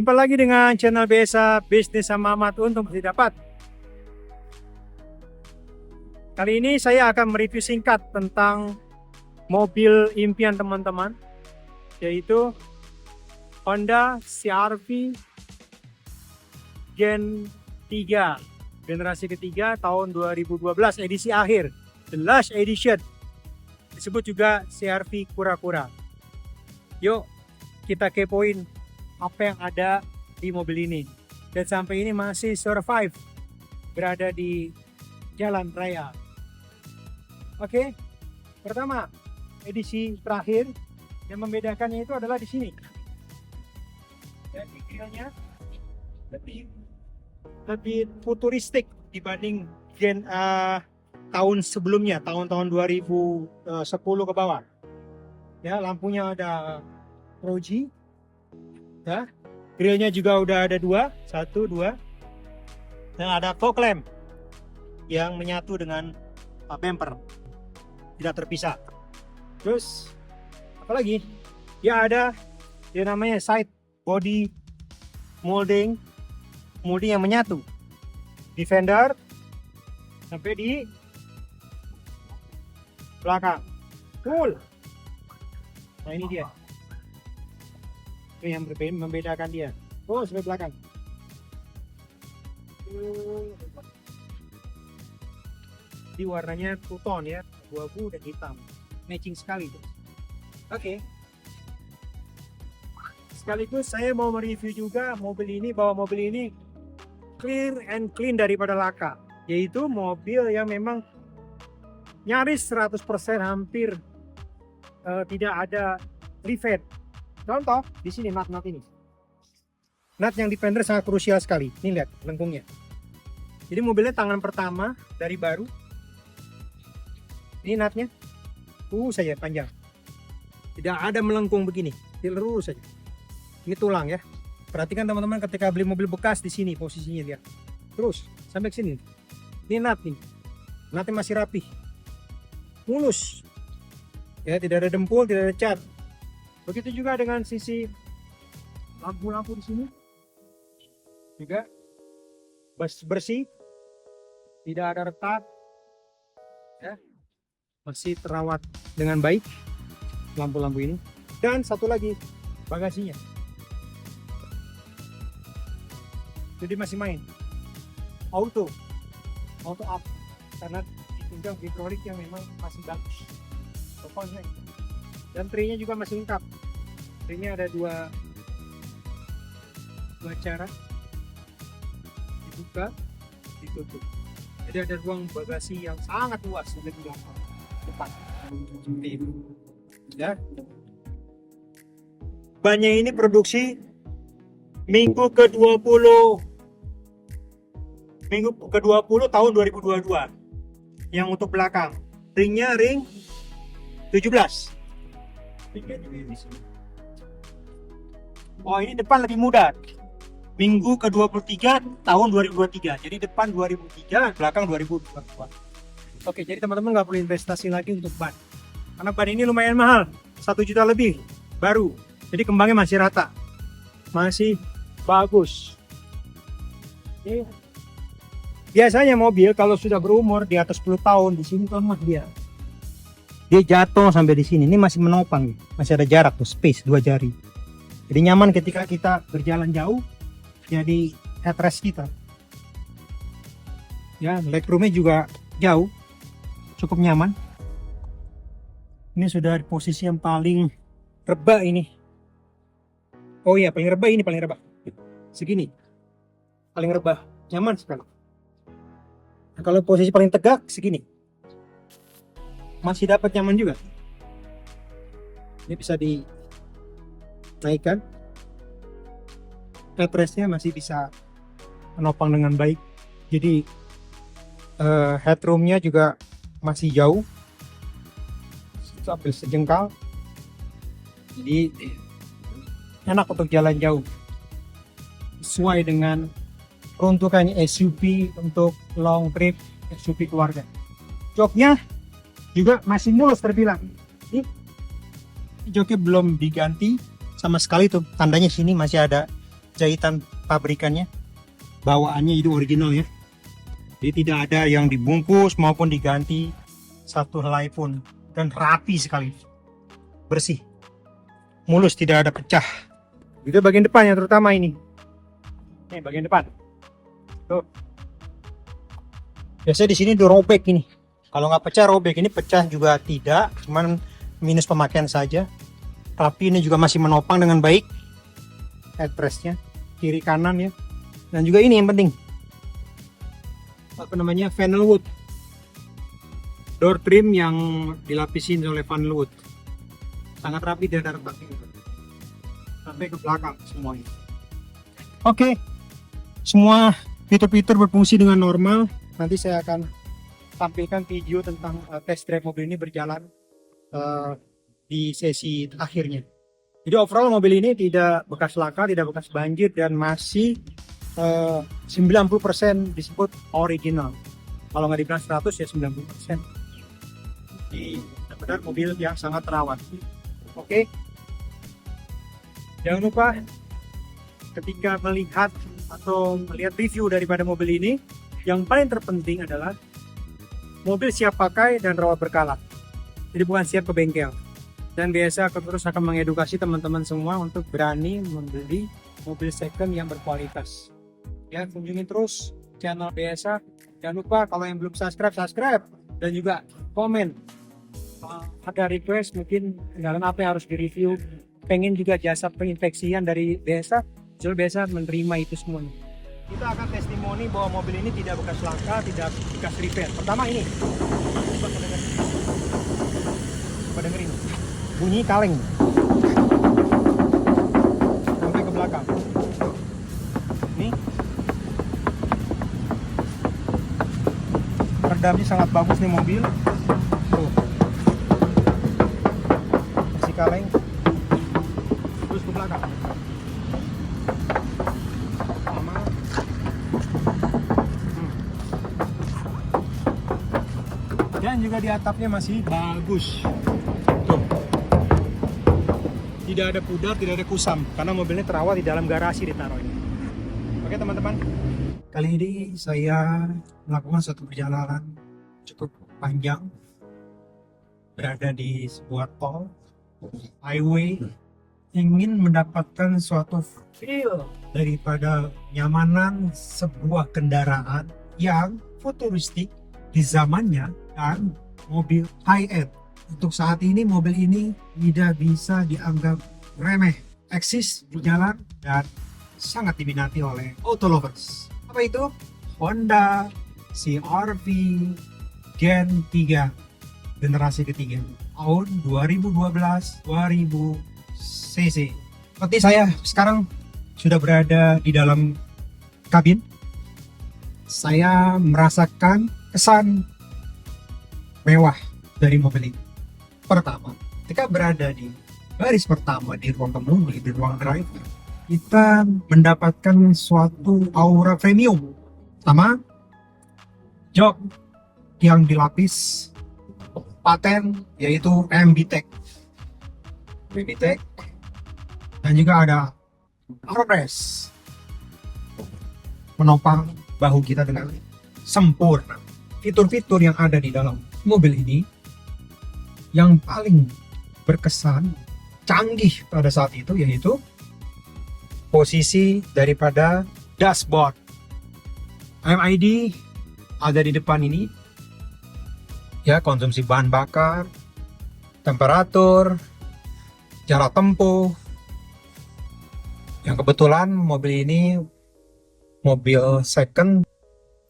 Jumpa lagi dengan channel biasa Bisnis sama Ahmad untuk masih dapat. Kali ini saya akan mereview singkat tentang mobil impian teman-teman, yaitu Honda CR-V Gen 3 generasi ketiga tahun 2012, edisi akhir, the last edition, disebut juga CR-V kura-kura. Yuk kita kepoin apa yang ada di mobil ini, dan sampai ini masih survive berada di jalan raya. Oke, pertama, edisi terakhir yang membedakannya itu adalah di sini. Jadi grillnya lebih futuristik dibanding gen tahun sebelumnya, tahun-tahun 2010 ke bawah. Ya, lampunya ada Proji. Ya, grillnya juga udah ada satu, dua, dan ada fog lamp yang menyatu dengan bumper, tidak terpisah. Terus apalagi? Ya ada yang namanya side body molding yang menyatu di fender sampai di belakang. Cool. Nah ini dia. Ini yang membedakan dia. Oh, sampai belakang. Di warnanya two tone ya, abu-abu dan hitam, matching sekali tuh. Oke. Sekaligus saya mau mereview juga mobil ini, bahwa mobil ini clear and clean daripada laka, yaitu mobil yang memang nyaris 100% hampir tidak ada revet. Contoh di sini nut ini. Nut yang di fender sangat krusial sekali. Ini lihat lengkungnya. Jadi mobilnya tangan pertama dari baru. Ini nutnya saja panjang. Tidak ada melengkung begini, lurus saja. Ini tulang ya. Perhatikan teman-teman ketika beli mobil bekas, di sini posisinya dia. Terus sampai ke sini. Ini nut nih. Nutnya masih rapi. Mulus. Ya, tidak ada dempul, tidak ada cat. Begitu juga dengan sisi lampu-lampu di sini. Juga bersih. Tidak ada retak. Ya. Masih terawat dengan baik lampu-lampu ini. Dan satu lagi, bagasinya. Jadi masih main auto up karena ditunjang hidrolik yang memang masih bagus. Pokoknya. Dan trinya juga masih lengkap. Trinya ada dua cara, dibuka, ditutup. Jadi ada ruang bagasi yang sangat luas di depan. Seperti itu. Ya. Bannya ini produksi minggu ke-20 tahun 2022. Yang untuk belakang, ringnya ring 17. Oh, ini depan lebih muda. Minggu ke-23 tahun 2023. Jadi depan 2003, belakang 2022. Oke, jadi teman-teman nggak perlu investasi lagi untuk ban. Karena ban ini lumayan mahal, 1 juta lebih, baru. Jadi kembangnya masih rata, masih bagus. Oke. Biasanya mobil kalau sudah berumur di atas 10 tahun, di sini tuh dia jatuh sampai di sini. Ini masih menopang, masih ada jarak tuh, space 2 jari. Jadi nyaman ketika kita berjalan jauh. Jadi headrest kita. Ya, legroomnya juga jauh, cukup nyaman. Ini sudah di posisi yang paling rebah ini. Oh iya, paling rebah ini, paling rebah. Segini, paling rebah, nyaman sekali. Nah, kalau posisi paling tegak segini, masih dapat nyaman juga. Ini bisa dinaikkan. Headrestnya masih bisa menopang dengan baik. Jadi headroomnya juga masih jauh, sampai sejengkal. Jadi enak untuk jalan jauh, sesuai dengan peruntukannya SUV untuk long trip, SUV keluarga. Joknya juga masih mulus terbilang. Ini joknya belum diganti sama sekali tuh, tandanya sini masih ada jahitan pabrikannya, bawaannya itu original ya. Jadi tidak ada yang dibungkus maupun diganti satu helai pun, dan rapi sekali, bersih, mulus, tidak ada pecah. Itu bagian depannya terutama ini. Nih bagian depan. Tuh. Biasanya di sini dirobek ini. Kalau nggak pecah robek, ini pecah juga tidak, cuman minus pemakaian saja. Tapi ini juga masih menopang dengan baik. Headrestnya, kiri kanan ya. Dan juga ini yang penting. Apa namanya? Vinyl wood. Door trim yang dilapisin oleh vinyl wood. Sangat rapi dan retak sampai ke belakang semuanya. Oke. Semua fitur-fitur berfungsi dengan normal. Nanti saya akan tampilkan video tentang test drive mobil ini berjalan di sesi akhirnya. Jadi overall mobil ini tidak bekas laka, tidak bekas banjir, dan masih 90% disebut original. Kalau nggak dibilang 100 ya 90%. Ini benar mobil yang sangat terawat. Oke. Jangan lupa ketika melihat atau melihat review daripada mobil ini, yang paling terpenting adalah mobil siap pakai dan rawat berkala. Jadi bukan siap ke bengkel. Dan biasa terus akan mengedukasi teman-teman semua untuk berani membeli mobil second yang berkualitas. Ya, kunjungi terus channel biasa. Jangan lupa kalau yang belum subscribe dan juga komen. Ada request mungkin kendaraan apa yang harus direview, pengen juga jasa penginspeksian dari biasa, jadi biasa menerima itu semuanya. Kita akan testimoni bahwa mobil ini tidak bekas laka, tidak bekas repair. Pertama ini, coba dengerin bunyi kaleng sampai ke belakang. Ini redamnya sangat bagus nih mobil. Tuh, masih kaleng. Terus ke belakang. Dan juga di atapnya masih bagus. Tuh. Tidak ada pudar, tidak ada kusam, karena mobilnya terawat di dalam garasi ditaruh ini. Oke teman-teman, kali ini saya melakukan satu perjalanan cukup panjang, berada di sebuah tol, highway, ingin mendapatkan suatu feel daripada nyamanan sebuah kendaraan yang futuristik di zamannya dan mobil high-end. Untuk saat ini mobil ini tidak bisa dianggap remeh, eksis di jalan dan sangat diminati oleh auto lovers. Apa itu? Honda CR-V Gen 3 generasi ketiga tahun 2012 2000 cc. Seperti saya sekarang sudah berada di dalam kabin. Saya merasakan kesan mewah dari mobil ini. Pertama, ketika berada di baris pertama di ruang pengemudi, di ruang driver, kita mendapatkan suatu aura premium. Pertama, jok yang dilapis paten yaitu MBTEC. Dan juga ada armrest menopang bahu kita dengan sempurna. Fitur-fitur yang ada di dalam mobil ini yang paling berkesan canggih pada saat itu yaitu posisi daripada dashboard. MID ada di depan ini ya, konsumsi bahan bakar, temperatur, jarak tempuh. Yang kebetulan mobil ini mobil second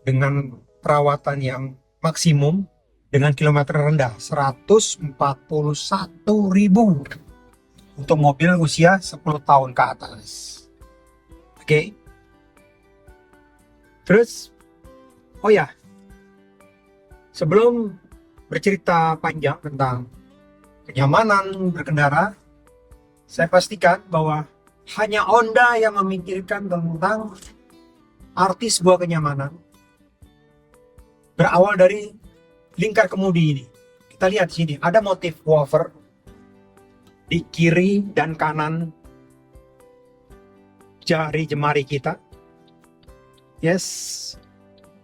dengan perawatan yang maksimum dengan kilometer rendah 141.000 untuk mobil usia 10 tahun ke atas. Oke. Terus oh ya, sebelum bercerita panjang tentang kenyamanan berkendara, saya pastikan bahwa hanya Honda yang memikirkan tentang arti sebuah kenyamanan. Berawal dari lingkar kemudi ini. Kita lihat di sini ada motif woofer di kiri dan kanan jari jemari kita. Yes.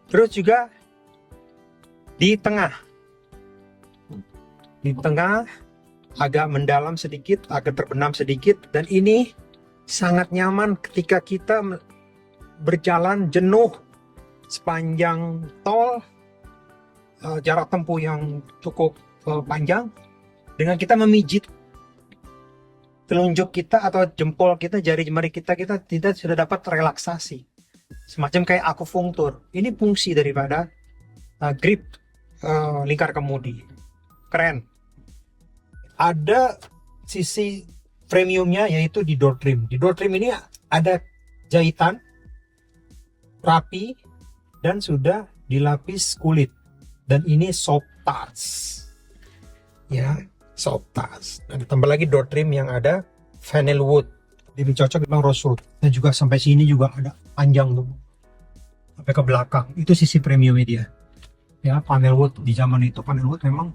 Terus juga di tengah agak mendalam sedikit, agak terbenam sedikit, dan ini sangat nyaman ketika kita berjalan jenuh sepanjang tol, jarak tempuh yang cukup panjang, dengan kita memijit telunjuk kita atau jempol kita, jari jemari kita sudah dapat relaksasi, semacam kayak akupunktur. Ini fungsi daripada grip lingkar kemudi. Keren. Ada sisi premiumnya, yaitu di door trim. Di door trim ini ada jahitan rapi dan sudah dilapis kulit, dan ini soft touch ya, soft touch. Dan ditambah lagi door trim yang ada vinyl wood, lebih cocok memang rosewood, dan juga sampai sini juga ada panjang tuh sampai ke belakang. Itu sisi premiumnya dia ya. Panel wood di zaman itu, panel wood memang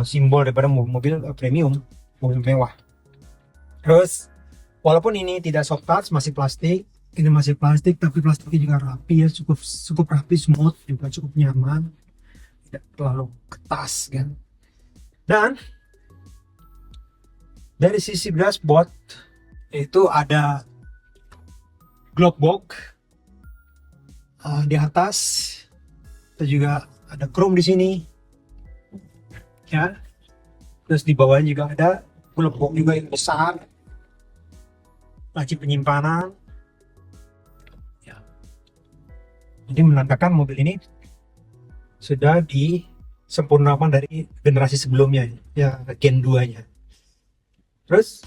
simbol daripada mobil premium, mobil mewah. Terus walaupun ini tidak soft touch, masih plastik, ini masih plastik, tapi plastiknya juga rapi ya, cukup rapi, smooth, juga cukup nyaman, tidak terlalu ketas kan. Dan dari sisi dashboard itu ada glove box di atas, itu juga ada chrome di sini ya. Terus di bawahnya juga ada glove box juga yang besar, laci penyimpanan ya. Jadi menandakan mobil ini sudah disempurnakan dari generasi sebelumnya ya, Gen 2 nya. Terus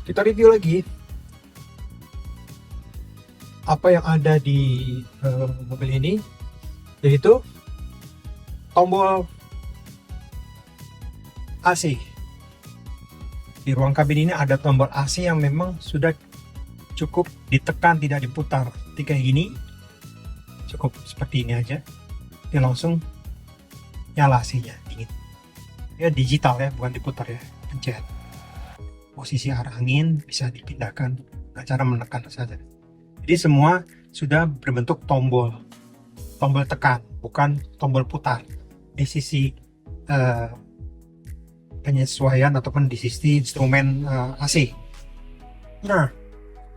kita review lagi apa yang ada di mobil ini, yaitu tombol AC. Di ruang kabin ini ada tombol AC yang memang sudah cukup ditekan, tidak diputar. Ketika gini cukup seperti ini aja, dia langsung nyala AC-nya, dingin ya. Digital ya, bukan diputar ya, pencet. Posisi arah angin bisa dipindahkan dengan cara menekan saja. Jadi semua sudah berbentuk tombol tekan, bukan tombol putar di sisi penyesuaian ataupun di sisi instrumen AC. Nah,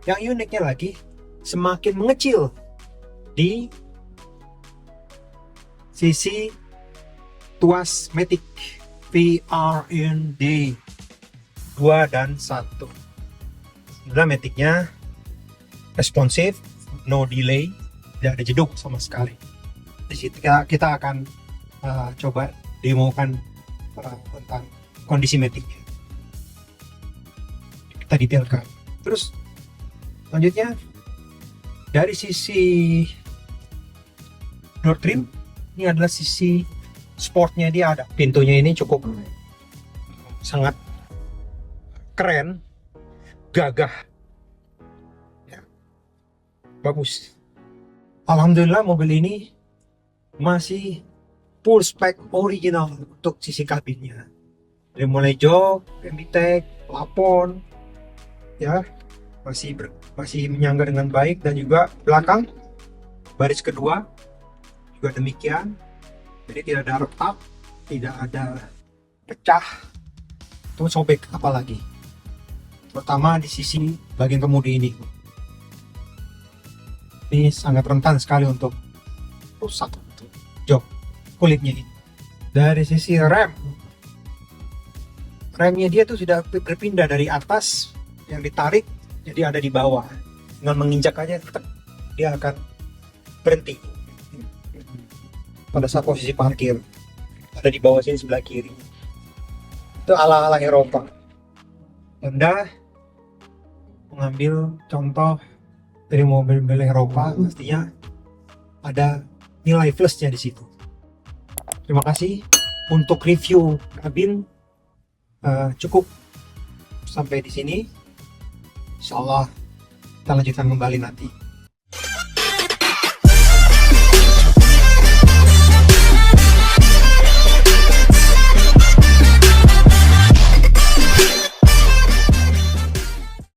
yang uniknya lagi, semakin mengecil di sisi tuas Matic VRND 2 dan 1. Sudah Maticnya responsif, no delay, tidak ada jeduk sama sekali. Di situ kita akan coba demokan tentang kondisi Maticnya, kita detailkan. Terus selanjutnya dari sisi door trim, ini adalah sisi sportnya. Dia ada pintunya, ini cukup sangat keren, gagah ya, bagus. Alhamdulillah mobil ini masih full spek original untuk sisi kabinnya, dari mulai jok, MBTEC, plafon ya, masih menyangga dengan baik. Dan juga belakang baris kedua juga demikian, jadi tidak ada retak, tidak ada pecah atau sobek apalagi, terutama di sisi bagian kemudi ini. Ini sangat rentan sekali untuk rusak jok kulitnya ini. Dari sisi remnya dia tuh sudah berpindah dari atas yang ditarik jadi ada di bawah, dengan menginjak aja dia akan berhenti pada saat posisi parkir, ada di bawah sini sebelah kiri. Itu ala-ala Eropa. Anda mengambil contoh dari mobil-mobil Eropa, pastinya ada nilai plusnya di situ. Terima kasih untuk review kabin, cukup sampai di sini. Insyaallah kita lanjutkan kembali nanti.